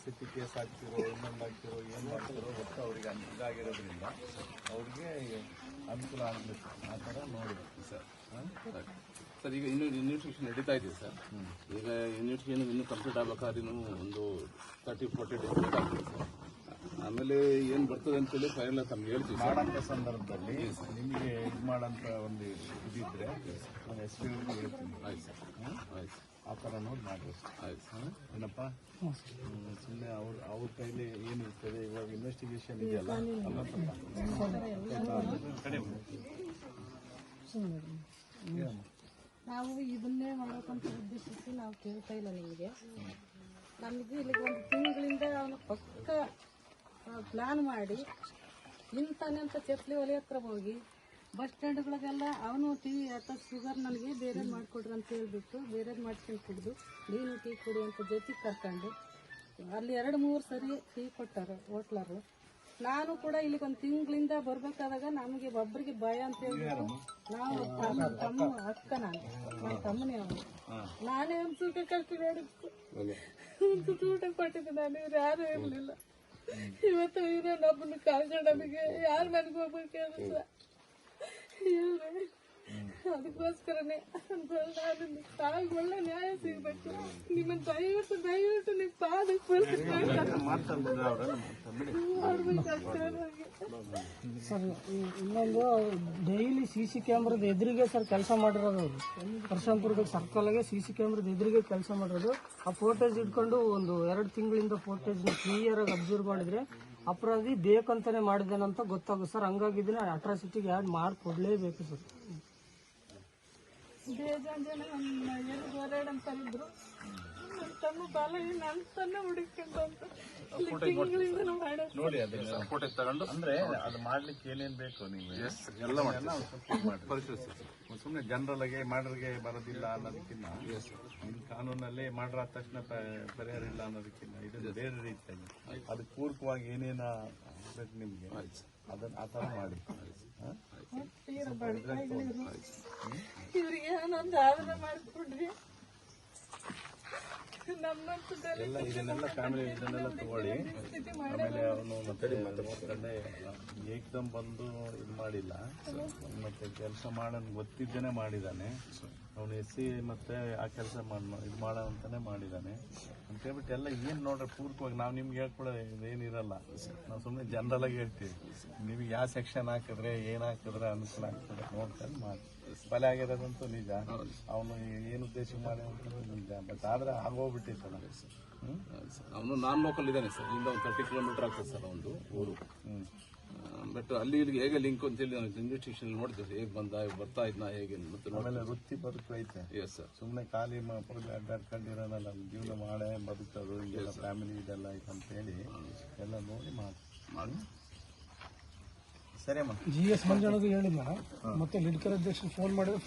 City case ಹಾಕ್ತಿರೋ ಇನ್ನೊಂದು ಹಾಕ್ತಿರೋ ಏನು ಮಾಡ್ತಿರೋ ಒಟ್ಟು ಅವ್ರಿಗೆ ಇದಾಗಿರೋದ್ರಿಂದ ಅವ್ರಿಗೆ ಅನುಕೂಲ ಆಗಬೇಕು ಆ ಥರ ನೋಡಬೇಕು ಸರ್. ಸರ್ ಈಗ ಇನ್ನೂ ಯೂನಿವರ್ಸಿಟಿ ನಡೀತಾ ಇದೆ ಸರ್. ಈಗ ಯೂನಿವರ್ಸಿಟಿ ಇನ್ನೂ ಕಂಪ್ಲೀಟ್ ಆಗ್ಬೇಕಾದ್ರೆ ಇನ್ನೂ ಒಂದು 30-40 ಡೇಸ್ ಬೇಕಾಗ್ತದೆ ಸರ್. ಆಮೇಲೆ ಏನು ಬರ್ತದೆ ಅಂತೇಳಿ ಫೈನಲ್ ತಮ್ಗೆ ಹೇಳ್ತೀವಿ ಮಾಡೋಂಥ ಸಂದರ್ಭದಲ್ಲಿ ನಿಮಗೆ ಇದು ಮಾಡೋಂಥ ಒಂದು ಇದಿದ್ರೆ ನಾನು ಎಸ್ ಪಿ ಹೇಳ್ತೀನಿ. ಆಯ್ತು ಸರ್, ಆಯ್ತು ಆ ಥರ ನೋಡಿ ಮಾಡಿ. ಆಯ್ತು ಏನಪ್ಪ ಸುಮ್ಮನೆ ಅವ್ರ ಕೈಲಿ ಏನಿರ್ತದೆ ಇವಾಗ ಇನ್ವೆಸ್ಟಿಗೇಷನ್ ಇದೆಯಲ್ಲ ನಾವು ಇದನ್ನೇ ಮಾಡೋಕ್ಕಂತ ಉದ್ದೇಶಿಸಿ ನಾವು ಕೇಳ್ತಾ ಇಲ್ಲ ನಿಮಗೆ. ನಮಗೆ ಇಲ್ಲಿಗೆ ಒಂದು ತಿಂಗಳಿಂದ ಅವನು ಪಕ್ಕ ಪ್ಲಾನ್ ಮಾಡಿ ಇಂತಾನೆ ಅಂತ ಚಪ್ಪಲಿ ಒಲೆ ಹತ್ರ ಹೋಗಿ ಬಸ್ ಸ್ಟ್ಯಾಂಡ್ಗಳಿಗೆಲ್ಲ ಅವನು ಟೀ ಅಥವಾ ಶುಗರ್ ನನಗೆ ಬೇರೆದು ಮಾಡಿಕೊಡ್ರಿ ಅಂತ ಹೇಳ್ಬಿಟ್ಟು ಬೇರೆದು ಮಾಡ್ಕೊಂಡು ಕುಡಿದು ನೀನು ಟೀ ಕುಡಿ ಅಂತ ಜೊತೆಗೆ ಕರ್ಕೊಂಡು ಅಲ್ಲಿ 2-3 ಸರಿ ಟೀ ಕೊಟ್ಟಾರ ಹೋಟ್ಲರು. ನಾನು ಕೂಡ ಇಲ್ಲಿಗೆ ಒಂದು ತಿಂಗಳಿಂದ ಬರ್ಬೇಕಾದಾಗ ನಮಗೆ ಒಬ್ಬರಿಗೆ ಭಯ ಅಂತ ಹೇಳ್ಬಿಟ್ಟು ನಾವು ತಮ್ಮ ಅಕ್ಕ ನನ್ನ ತಮ್ಮನೇ ಅವನು. ನಾನೇ ಒಂದು ಸುಖ ಕಷ್ಟ ನೋಡಿದ್ದು ಒಂದು ಊಟ ಕೊಟ್ಟಿದ್ದೆ. ನಾನು ಇವ್ರು ಯಾರು ಇರಲಿಲ್ಲ. ಇವತ್ತು ಇರೋ ನಮ್ಮನ್ನು ಕಳ್ಕೊಂಡು ನಮಗೆ ಯಾರು ಮನೆಗೆ ಹೋಗ್ಬೇಕು ಕೇಳಿಲ್ಲ. ಅದಕ್ಕೋಸ್ಕರನೇ ನಾನು ಒಳ್ಳೆ ನ್ಯಾಯ ಸಿಗ್ಬೇಕು. ನಿಮ್ಮನ್ನು ದಯವಿಟ್ಟು ನಿಮ್ಮ ಪಾದಕ್ಕೆ ಸರ್ ಇನ್ನೊಂದು ಡೈಲಿ CC ಕ್ಯಾಮ್ರಾದ ಎದುರಿಗೆ ಸರ್ ಕೆಲಸ ಮಾಡಿರೋದು ಅವರು ಪರಶುರಾಮಪುರದ ಸರ್ಕಲ್ಗೆ CC ಕ್ಯಾಮ್ರಾದ ಎದುರಿಗೆ ಕೆಲಸ ಮಾಡಿರೋದು. ಆ ಫೋಟೇಜ್ ಇಟ್ಕೊಂಡು ಒಂದು 2 ತಿಂಗಳಿಂದ ಫೋಟೇಜ್ನ ಕ್ಲಿಯರ್ ಆಗಿ ಅಬ್ಸರ್ವ್ ಮಾಡಿದ್ರೆ ಅಪರಾಧಿ ಬೇಕಂತಾನೆ ಮಾಡಿದ್ದಾನಂತ ಗೊತ್ತಾಗುತ್ತೆ ಸರ್. ಹಂಗಾಗಿ ಇದನ್ನ ಅಟ್ರಾಸಿಟಿಗೆ ಆ್ಯಡ್ ಮಾಡಿಕೊಡ್ಲೇಬೇಕು ಸರ್. ಬೇಜಾನ್ ಜನ ಏನು ಹೋರಾಡ ಅಂತ ಇದ್ರು ನನ್ನ ತಮ್ಮ ಬಾಲ ನನ್ನ ತನ್ನ ಹುಡುಕೊಂಡು ಅಂತ ತಿಂಗಳಿಂದ ನಾವು ಮಾಡೋದು. ನೋಡಿ ಅದನ್ನ ಫೋಟೋ ತಗೊಂಡು ಅಂದ್ರೆ ಅದು ಮಾಡ್ಲಿಕ್ಕೆ ಏನೇನು ಬೇಕು ನೀವು ಎಲ್ಲ ಪರಿಶೀಲಿಸಿ. ಸುಮ್ಮನೆ ಜನರಲ್ ಆಗಿ ಮಾಡ್ರಿಗೆ ಬರೋದಿಲ್ಲ ಅನ್ನೋದಕ್ಕಿಂತ ಕಾನೂನಲ್ಲಿ ಮಾಡ್ರ ಆದ ತಕ್ಷಣ ಪರಿಹಾರ ಇಲ್ಲ ಅನ್ನೋದಕ್ಕಿಂತ ಇದು ಬೇರೆ ರೀತಿಯಾಗಿ ಅದಕ್ಕೆ ಪೂರಕವಾಗಿ ಏನೇನು ಬೇಕು ನಿಮ್ಗೆ ಅದನ್ನ ಆ ಥರ ಮಾಡಿ. ಇವ್ರಿಗೆ ಏನೊಂದು ಆಧಾರ ಮಾಡಿಕೊಡ್ರಿ. ಎಲ್ಲ ಇದನ್ನೆಲ್ಲ ಫ್ಯಾಮಿಲಿ ಇದನ್ನೆಲ್ಲ ತಗೊಳ್ಳಿ. ಆಮೇಲೆ ಅವನು ಮತ್ತೆ ಏಕ್ದಮ್ ಬಂದು ಇದು ಮಾಡಿಲ್ಲ, ಮತ್ತೆ ಕೆಲಸ ಮಾಡೋನ್ ಗೊತ್ತಿದ್ದೇನೆ ಮಾಡಿದ್ದಾನೆ. ಅವನು SC ಮತ್ತೆ ಆ ಕೆಲಸ ಇದು ಮಾಡೋ ಅಂತಾನೆ ಮಾಡಿದ್ದಾನೆ ಅಂತ ಹೇಳ್ಬಿಟ್ಟು ಎಲ್ಲ ಏನು ನೋಡ್ರೆ ಪೂರ್ತಿಯಾಗಿ ನಾವು ನಿಮ್ಗೆ ಹೇಳ್ಕೊಡೋ ಇದೇನಿರಲ್ಲ. ನಾವು ಸುಮ್ಮನೆ ಜನರಲ್ ಆಗಿ ಹೇಳ್ತೀವಿ. ನಿಮಗೆ ಯಾವ ಸೆಕ್ಷನ್ ಹಾಕಿದ್ರೆ ಏನು ಹಾಕಿದ್ರೆ ಅನುಕೂಲ ಆಗ್ತದೆ ನೋಡ್ಕೊಂಡು ಮಾಡಿ. ಬಲೆ ಆಗಿರೋದಂತೂ ನಿಜ. ಅವನು ಏನು ಉದ್ದೇಶ ಮಾಡಿ ನಿಜ. ಬಟ್ ಆದ್ರೆ ಆಗೋಗ್ಬಿಟ್ಟಿತ್ತಲ್ಲ. ಅವನು ನಾನ್ ಲೋಕಲ್ ಇದ್ದಾನೆ ಸರ್. ಇಲ್ಲಿಂದ ಒಂದು 30 ಕಿಲೋಮೀಟರ್ ಆಗ್ತದೆ ಸರ್ ಒಂದು ಊರು. ಬಟ್ ಅಲ್ಲಿ ಇಲ್ಲಿಗೆ ಹೇಗೆ ಲಿಂಕ್ ಅಂತೇಳಿ ನಾವು ಇನ್ವೆಸ್ಟಿಗೇಷನ್ ನೋಡ್ತೀವಿ. ಹೇಗೆ ಬರ್ತಾ ಇದ್ನ ಹೇಗೆ ಆಮೇಲೆ ವೃತ್ತಿ ಬದುಕು ಐತೆ. Yes sir. ಸುಮ್ಮನೆ ಖಾಲಿ ಅಡ್ಡಾಡ್ಕೊಂಡಿರೋನಲ್ಲ, ಜೀವನ ಮಾಡೇ ಬದುಕೋದು ಹಿಂಗೆಲ್ಲ ಫ್ಯಾಮಿಲಿ ಇದೆಲ್ಲ ಐತೆ ಅಂತೇಳಿ ಎಲ್ಲ ನೋಡಿ ಮಾಡಿ. ಸರಿ ಅಮ್ಮ. GS ಮಂಜಣ್ಣದು ಹೇಳಿದ್ನ ಮತ್ತೆ ಲಿಡ್ಕರ್ ಅಧ್ಯಕ್ಷ ಫೋನ್ ಮಾಡಿದ್ರೆ